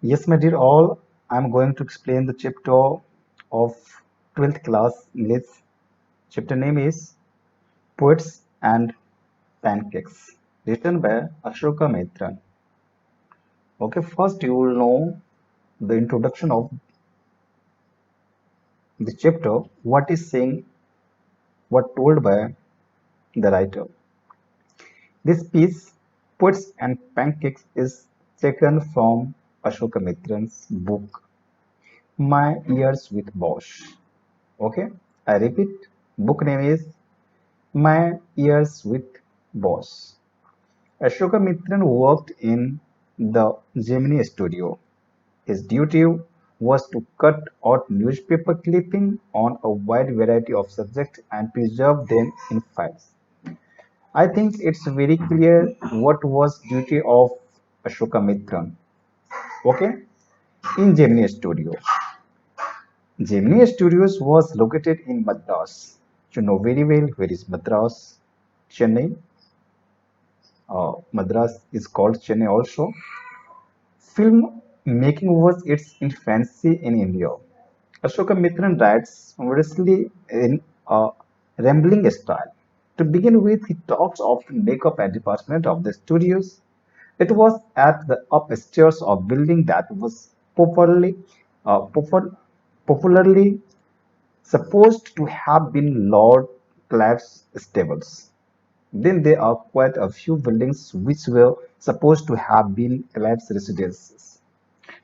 Yes, my dear all, I'm going to explain the chapter of 12th class English. Chapter name is Poets and Pancakes, written by Ashoka Mitra. Okay, first you will know the introduction of the chapter, what is saying, what told by the writer. This piece, Poets and Pancakes, is taken from Ashoka Mitra's book, My Years with Bosch. Okay, I repeat, book name is My Years with Boss. Ashoka Mitran worked in the Gemini studio. His duty was to cut out newspaper clipping on a wide variety of subjects and preserve them in files. I think it's very clear what was duty of Ashoka Mitran. Okay, in Gemini studio. Gemini Studios was located in Madras. You know very well where is Madras, Chennai. Madras is called Chennai also. Film making was its infancy in India. Ashoka Mitran writes modestly in a rambling style. To begin with, he talks of the makeup and department of the studios. It was at the upstairs of building that was popularly supposed to have been Lord Clive's stables. Then there are quite a few buildings which were supposed to have been Clive's residences.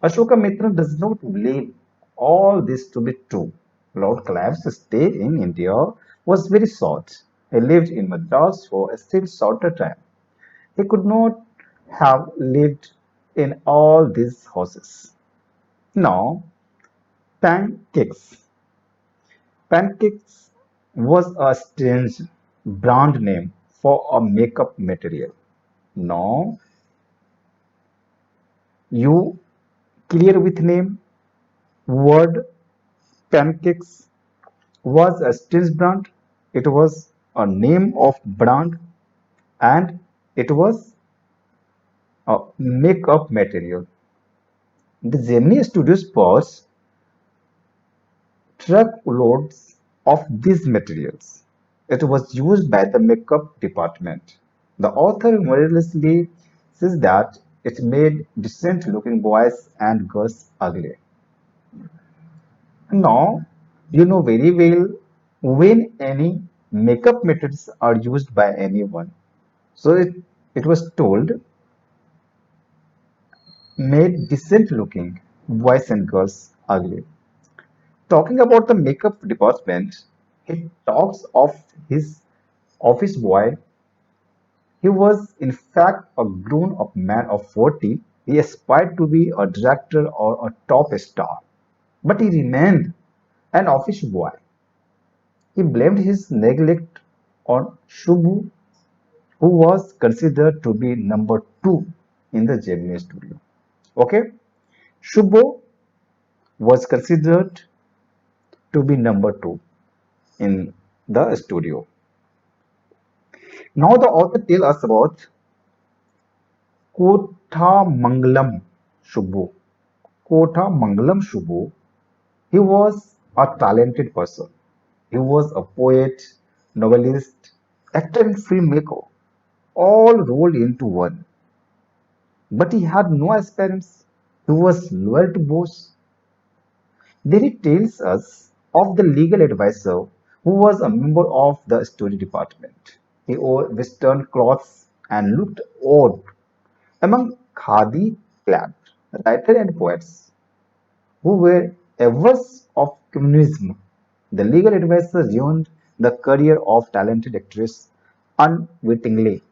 Ashoka Mitra does not believe all this to be true. Lord Clive's stay in India was very short. He lived in Madras for a still shorter time. He could not have lived in all these houses. Now, pancakes. Pancakes was a strange brand name for a makeup material. Now, you clear with name, word pancakes was a strange brand. It was a name of brand and it was a makeup material. The Gemini Studios bought truckloads of these materials. It was used by the makeup department. The author modestly says that it made decent looking boys and girls ugly. Now, you know very well when any makeup methods are used by anyone. So it was told made decent looking boys and girls ugly. Talking about the makeup department, he talks of his office boy. He was in fact a grown-up man of 40. He aspired to be a director or a top star, but he remained an office boy. He blamed his neglect on Shubhu, who was considered to be number two in the Gemini studio. Okay, Shubho was considered to be number two in the studio. Now the author tells us about Kothamangalam Shubho. Kothamangalam Shubho, he was a talented person. He was a poet, novelist, actor and filmmaker, all rolled into one. But he had no aspirants. He was loyal to boss. Then he tells us of the legal advisor who was a member of the story department. He wore western clothes and looked odd among khadi clad writers and poets who were averse of communism. The legal advisor ruined the career of talented actress unwittingly.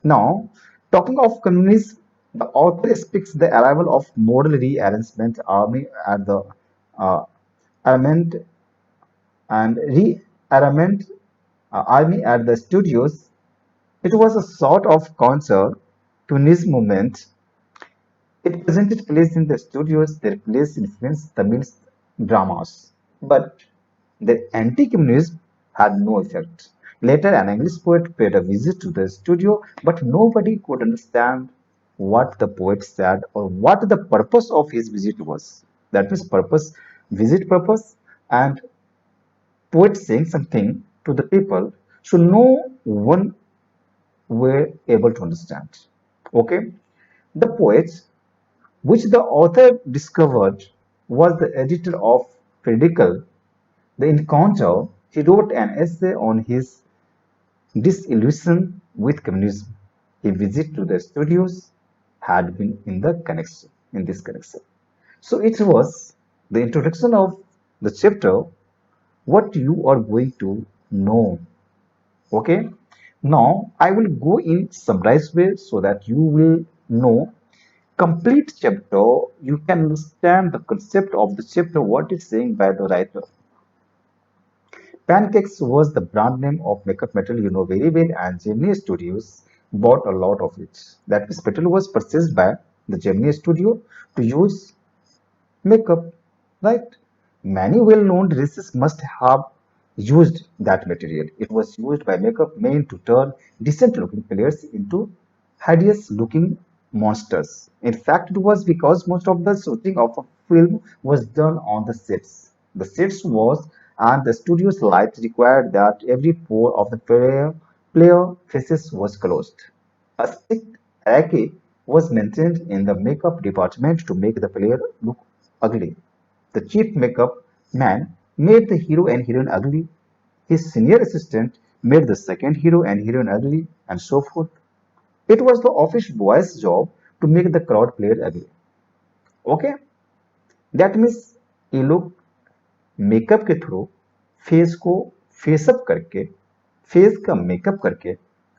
Now, talking of communism, the author speaks the arrival of model rearrangement army at the uh, armament and rearmament army at the studios. It was a sort of counter communism movement. It presented plays in the studios. Their plays influenced Tamil dramas, but their anti-communism had no effect. Later, an English poet paid a visit to the studio, but nobody could understand what the poet said or what the purpose of his visit was. That means purpose, visit purpose, and poet saying something to the people, so no one were able to understand. Okay, the poets which the author discovered was the editor of periodical The Encounter. He wrote an essay on his disillusion with communism. A visit to the studios had been in this connection. So it was the introduction of the chapter, what you are going to know. Okay. Now I will go in summarized way so that you will know complete chapter. You can understand the concept of the chapter, what is saying by the writer. Pancakes was the brand name of makeup material you know very well, and Gemini Studios bought a lot of it. That means material was purchased by the Gemini Studio to use makeup, right? Many well-known dresses must have used that material. It was used by makeup men to turn decent-looking players into hideous-looking monsters. In fact, it was because most of the shooting of a film was done on the sets. The sets was and the studio's light required that every pore of the player faces was closed. A strict hierarchy was maintained in the makeup department to make the player look ugly. The chief makeup man made the hero and heroine ugly. His senior assistant made the second hero and heroine ugly, and so forth. It was the office boy's job to make the crowd player ugly. Okay, that means ये लोग makeup के through face को फेसअप करके face का makeup करके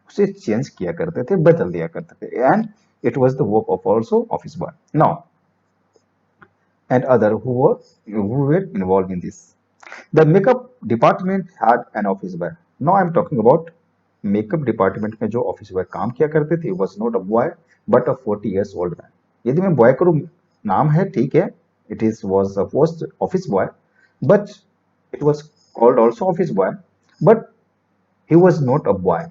उसे change किया करते थे, बदल दिया करते थे, and it was the work of also office boy now and other who were involved in this. The makeup department had an office boy. Now I am talking about makeup department में जो office boy काम किया करते थे was not a boy but a 40 years old man. यदि मैं boy करूँ नाम है ठीक है, it is was a post office boy, but it was called also office boy, but he was not a boy.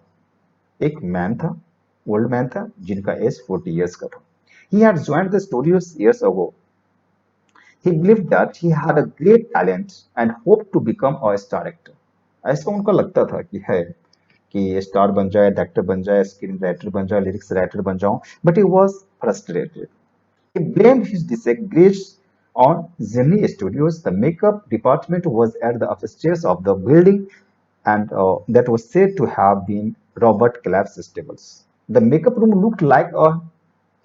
एक मैन था, old man था जिनका एज 40 years का था. He had joined the studios years ago. He believed that he had a great talent and hoped to become a star actor. ऐसा उनको लगता था कि है कि स्टार बन जाए, एक्टर बन जाए, स्क्रीन राइटर बन जाए, लिरिक्स राइटर बन जाऊं, but he was frustrated. He blamed his disgrace on Zenny Studios. The makeup department was at the upstairs of the building and that was said to have been Robert Clapp's stables. The makeup room looked like a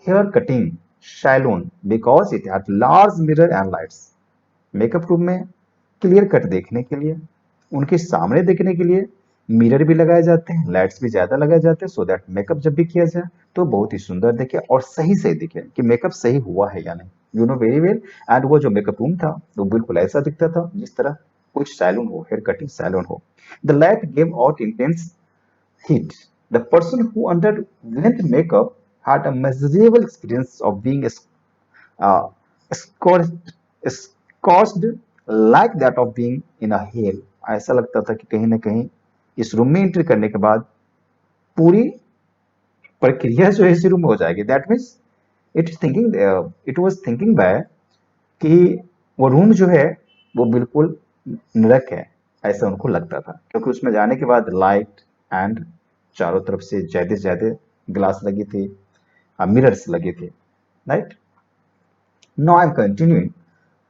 hair cutting salon because it had large mirror and lights. Makeup room में clear cut देखने के लिए, उनके सामने देखने के लिए mirror भी लगाए जाते हैं, लाइट्स भी ज्यादा लगाए जाते हैं, सो दैट मेकअप जब भी किया जाए तो बहुत ही सुंदर दिखे और सही सही दिखे कि मेकअप सही हुआ है या नहीं. You know very well. And वो जो मेकअप रूम था वो बिल्कुल ऐसा दिखता था जिस तरह कुछ सैलून हो, हेयर कटिंग सैलून हो. The light gave out intense heat. The person who underwent makeup had a miserable experience of being uh, scorched, scorched like that of being in a hell. ऐसा लगता था कि कहीं ना कहीं इस रूम में एंट्री करने के बाद पूरी प्रक्रिया जो है इसी रूम में हो जाएगी. That means it was thinking by कि वो रूम जो है वो बिल्कुल नरक है, ऐसा उनको लगता था क्योंकि उसमें जाने के बाद लाइट एंड चारों तरफ से ज्यादा से ज्यादा ग्लास लगी थी, मिरर्स लगे थे, right. Now I'm continuing.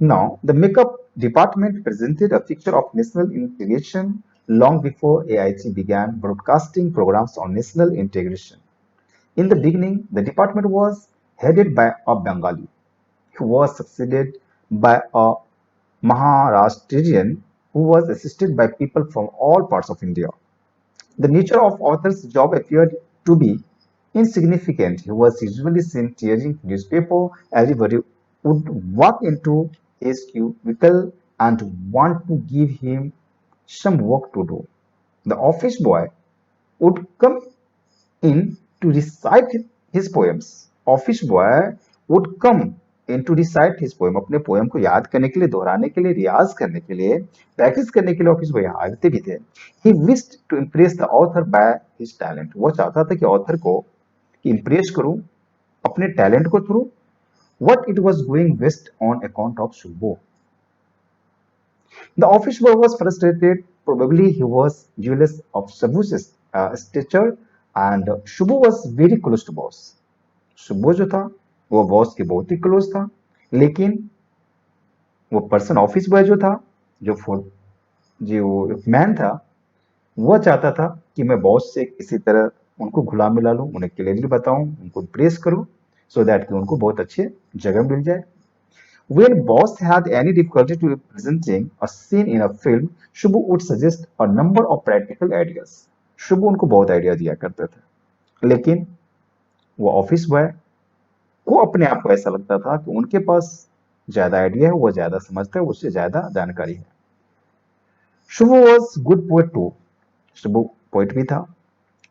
Now, the makeup department presented a picture of national integration long before AIT began broadcasting programs on national integration. In the beginning, the department was headed by a Bengali, who was succeeded by a Maharashtrian, who was assisted by people from all parts of India. The nature of author's job appeared to be insignificant. He was usually seen tearing newspaper. Everybody would walk into his cubicle and want to give him some work to do. The office boy would come in to recite his poems. Office boy would come in to recite his poem. अपने poem को याद करने के लिए, दोहराने के लिए, रियाज करने के लिए, प्रैक्टिस करने के लिए ऑफिस बॉय आते भी थे. He wished to impress the author by his talent. वो चाहता था कि ऑथर को कि इम्प्रेस करूं अपने टैलेंट को through what it was going west on account of Shubho. The office boy was frustrated. Probably he was jealous of Subbu's stature, and Shubho was very close to boss. Shubho जो था वो boss के बहुत ही close था, लेकिन वो person office boy जो था, जो फुल जो मैन था, वो चाहता था कि मैं बॉस से किसी तरह उनको घुला मिला लूं, उन्हें क्लियरली बताऊं, उनको प्रेस करूं, सो दैट कि उनको बहुत अच्छे जगह मिल जाए. When boss had any difficulty to presenting a scene in a film, Shubhu would suggest a number of practical ideas. Shubhu उनको बहुत आइडिया दिया करते थे, लेकिन वो ऑफिस बॉय को अपने आप को ऐसा लगता था कि उनके पास ज्यादा आइडिया है, वो ज्यादा समझता है, उससे ज्यादा जानकारी है. Shubhu was good poet too. Shubhu poet भी था.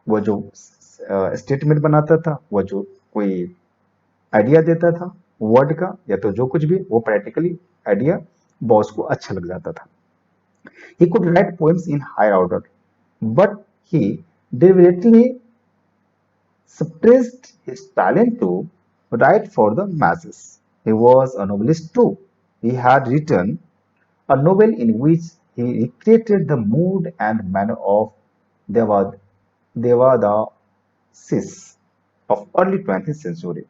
वो जो स्टेटमेंट बनाता था, वो जो कोई आइडिया देता था वर्ड का या तो जो कुछ भी, वो प्रैक्टिकली आइडिया बॉस को अच्छा लग जाता था. He could write poems in higher order, but he deliberately suppressed his talent to write for the masses. He was a novelist too. He had written a novel in which he recreated the mood and manner of Devad, Devadasis of early 20th century.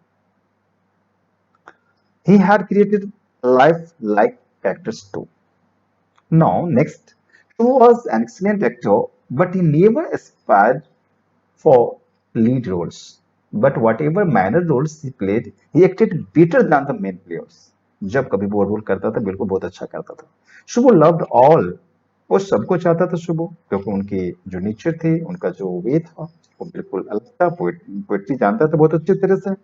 He had created life-like characters too. Now, next, he was an excellent actor, but he never aspired for lead roles. But whatever minor roles he played, he acted better than the main players. जब कभी वो role करता था बिल्कुल बहुत अच्छा करता था. शुभो loved all. वो सबको चाहता था शुभो, क्योंकि उनकी जो नेचर थी, उनका जो वे था, वो बिल्कुल अलग था. पोइट्री जानता था बहुत अच्छी तरह से.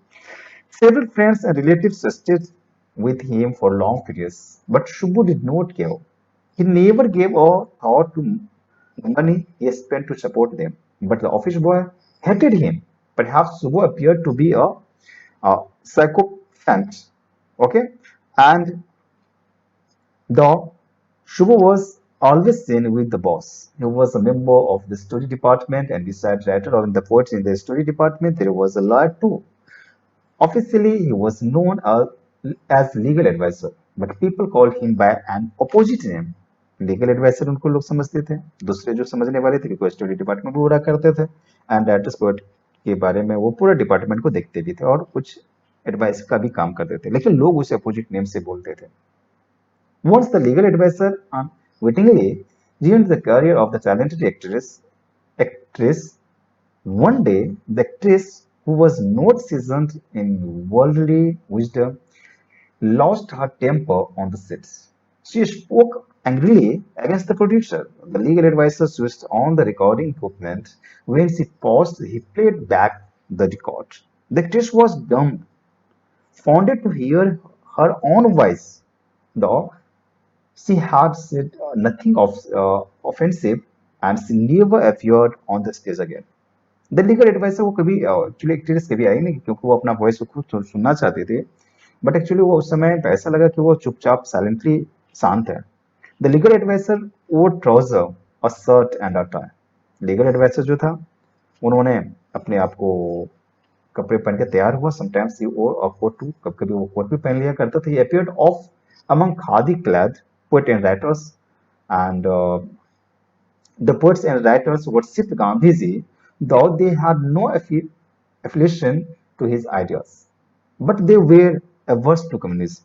Several friends and relatives stayed with him for long periods, but Shubhu did not care. He never gave a thought to the money he spent to support them. But the office boy hated him. Perhaps Shubhu appeared to be a psychophant. Okay? And the Shubhu was always seen with the boss. He was a member of the story department, and besides writer or the poets in the story department, there was a lawyer too. Officially, he was known as legal advisor, but people called him by an opposite name. Legal adviser उनको लोग समझते थे, दूसरे जो समझने वाले थे क्योंकि स्टोरी डिपार्टमेंट पूरा करते थे, एंड राइटर्स पोएट के बारे में वो पूरा डिपार्टमेंट को देखते भी थे और कुछ एडवाइस का भी काम करते थे, लेकिन लोग उसे अपोजिट नेम से बोलते थे. Once the legal advisor unwittingly ruined the career of the talented actress. One day, the actress, who was not seasoned in worldly wisdom, lost her temper on the sets. She spoke angrily against the producer. The legal advisor switched on the recording equipment. When she paused, he played back the record. The actress was dumbfounded to hear her own voice, though she had said nothing offensive, and she never appeared on the stage again. The legal adviser वो कभी actually actress कभी आई नहीं, क्योंकि वो अपना voice खुद सुनना चाहते थे, बट एक्चुअली वो उस समय ऐसा लगा कि वो चुपचाप साइलेंटली शांत है. द लीगल एडवाइसर वो trouser, a shirt and a tie. Legal adviser जो था, उन्होंने अपने आप को कपड़े पहन के तैयार हुआ. समटाइम्स ही वो कोट टू, कभी कभी वो कोट भी पहन लिया करता था. He appeared of among khadi clad poet and writers, and the poets and writers worshipped Gandhiji, though they had no affiliation to his ideas. But they were averse to communism.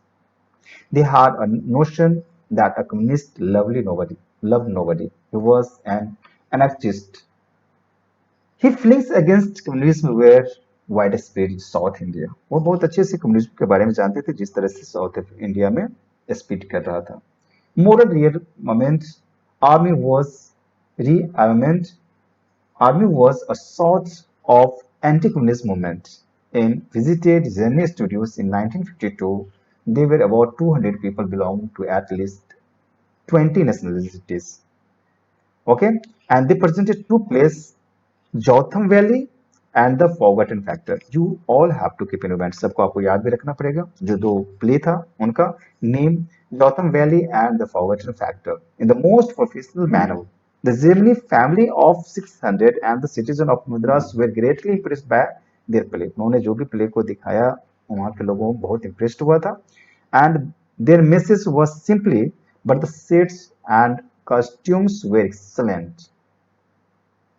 They had a notion that a communist loved nobody. He was an anarchist. He flings against communism were widespread South India. वो बहुत अच्छे से communism के बारे में जानते थे, जिस तरह से साउथ इंडिया में स्पीड कर रहा था. Moral rearmament, army was rearmament. Army was a sort of anti-communist movement. In visited Zenny studios in 1952, there were about 200 people belonging to at least 20 nationalities. Okay, and they presented two plays, Jotham Valley and The Forgotten Factor. You all have to keep in mind. सबको आपको याद भी रखना पड़ेगा. जो दो play था उनका name Jotham Valley and The Forgotten Factor. In the most professional manner, the Zemley family of 600 and the citizen of Madras were greatly impressed by their play, उन्होंने जो भी प्ले को दिखाया वहाँ के लोगों को बहुत इम्प्रेस्ड हुआ था। And their message was simply but the sets and costumes were excellent.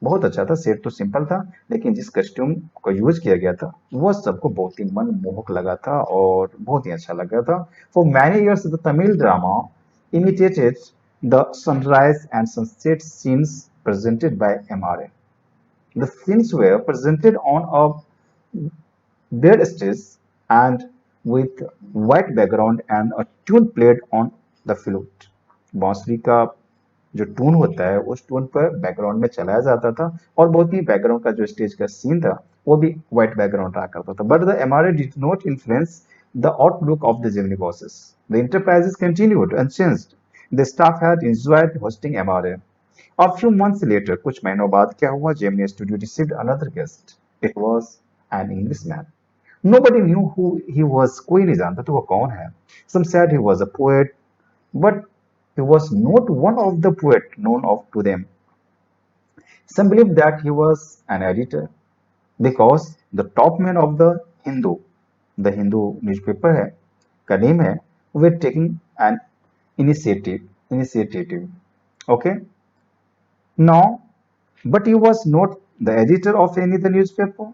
बहुत अच्छा था, सेट तो सिंपल था लेकिन जिस कस्ट्यूम को यूज किया गया था वो सबको बहुत ही मनमोहक लगा था और बहुत ही अच्छा लगा था। For many years the Tamil drama imitated the sunrise and sunset scenes presented by MRA. The scenes were presented on a bed stage and with white background and a tune played on the flute. बांसुरी का जो twin होता है उस twin पर background में चलाया जाता था और बहुत ही बैकग्राउंड का जो स्टेज का सीन था वो भी व्हाइट बैकग्राउंड रहा करता था। But the MRA did not influence the outlook of the Gemini bosses. The enterprises continued unchanged. The staff had enjoyed hosting MRA. A few months later, कुछ महीनों बाद क्या हुआ, Gemini Studio received another guest. It was an Englishman. Nobody knew who he was. कोई नहीं जानता था वो कौन है. Some said he was a poet, but he was not one of the poet known of to them. Some believed that he was an editor because the top man of the Hindu newspaper है, का name है, were taking an initiative. Okay. Now, but he was not the editor of any of the newspaper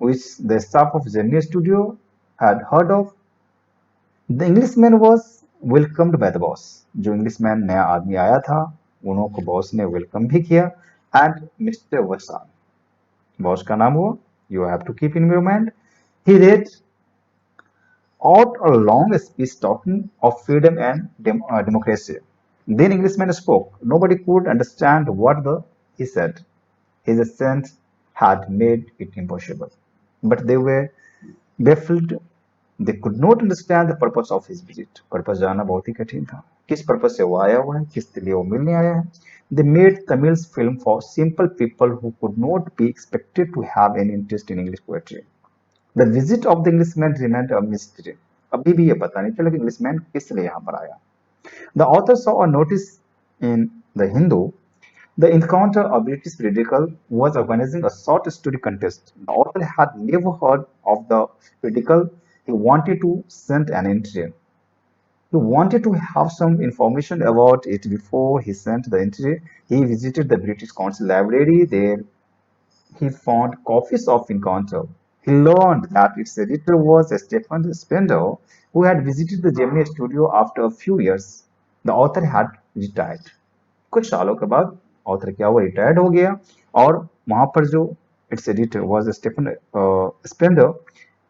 which the staff of Gemini Studio had heard of. The Englishman was welcomed by the boss. जो Englishman नया आदमी आया था उन्होंने boss ने welcome भी किया and mister वसान, boss का नाम हुआ, you have to keep in your mind. He read out a long speech talking of freedom and democracy. Then Englishman spoke. Nobody could understand he said. His accent had made it impossible. But they were baffled. They could not understand the purpose of his visit. Purpose जानना बहुत ही कठिन था। किस purpose से वो आया हुआ है, किस लिए वो मिलने आया है। They made Tamil's film for simple people who could not be expected to have any interest in English poetry. The visit of the Englishman remained a mystery. अभी भी ये पता नहीं चला कि इंग्लिशमैन किस लिए यहाँ पर आया। The author saw a notice in the Hindu. The encounter of British Radical was organizing a short story contest. The author had never heard of the Radical. He wanted to send an entry. He wanted to have some information about it before he sent the entry. He visited the British Council library. There he found copies of Encounter. He learned that its editor was Stephen Spender, who had visited the Gemini studio after a few years. The author had retired. कुछ सालों के बाद author क्या हुआ, retired हो गया और वहां पर जो its editor was Stephen Spender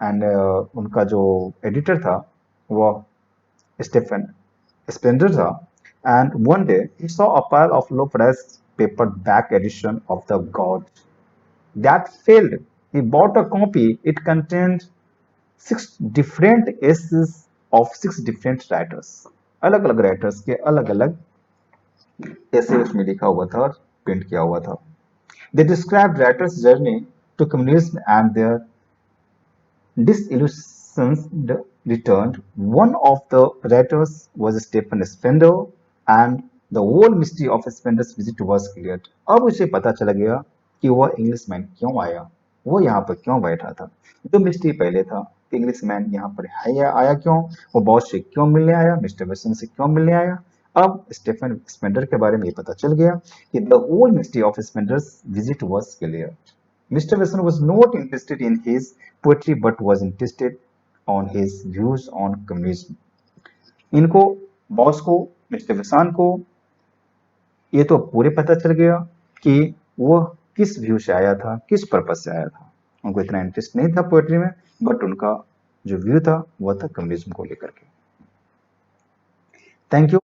and उनका जो एडिटर था वो स्टीफन स्पेंडर था। And one day he saw a pile of low price paperback edition of the god that failed. He bought a copy, it contained 6 different essays of 6 different writers, अलग अलग writers के अलग अलग ऐसे उसमें लिखा हुआ था और प्रिंट किया हुआ था। They described writers' journey to communism and their disillusions returned. One of the writers was Stephen Spender and the whole mystery of Spender's visit was cleared. अब उसे पता चला गया कि वह इंग्लिशमैन क्यों आया, वो यहाँ पर क्यों बैठा था। जो मिस्ट्री पहले था कि इंग्लिशमैन यहाँ पर आया क्यों, वो बॉस से क्यों मिलने आया, मिस्टर वेसन से क्यों मिलने आया, अब स्टेफन स्पेंडर के बारे में ये पता चल गया कि the whole mystery of Spender's visit was clear. Mister Wesson was not interested in his poetry but was interested on his views on communism. इनको बॉस को मिस्टर वेसन को ये तो पूरे पता चल गया कि वो किस व्यू से आया था, किस पर्पज से आया था। उनको इतना इंटरेस्ट नहीं था पोएट्री में बट उनका जो व्यू था वो था कम्युनिज्म को लेकर के। Thank you.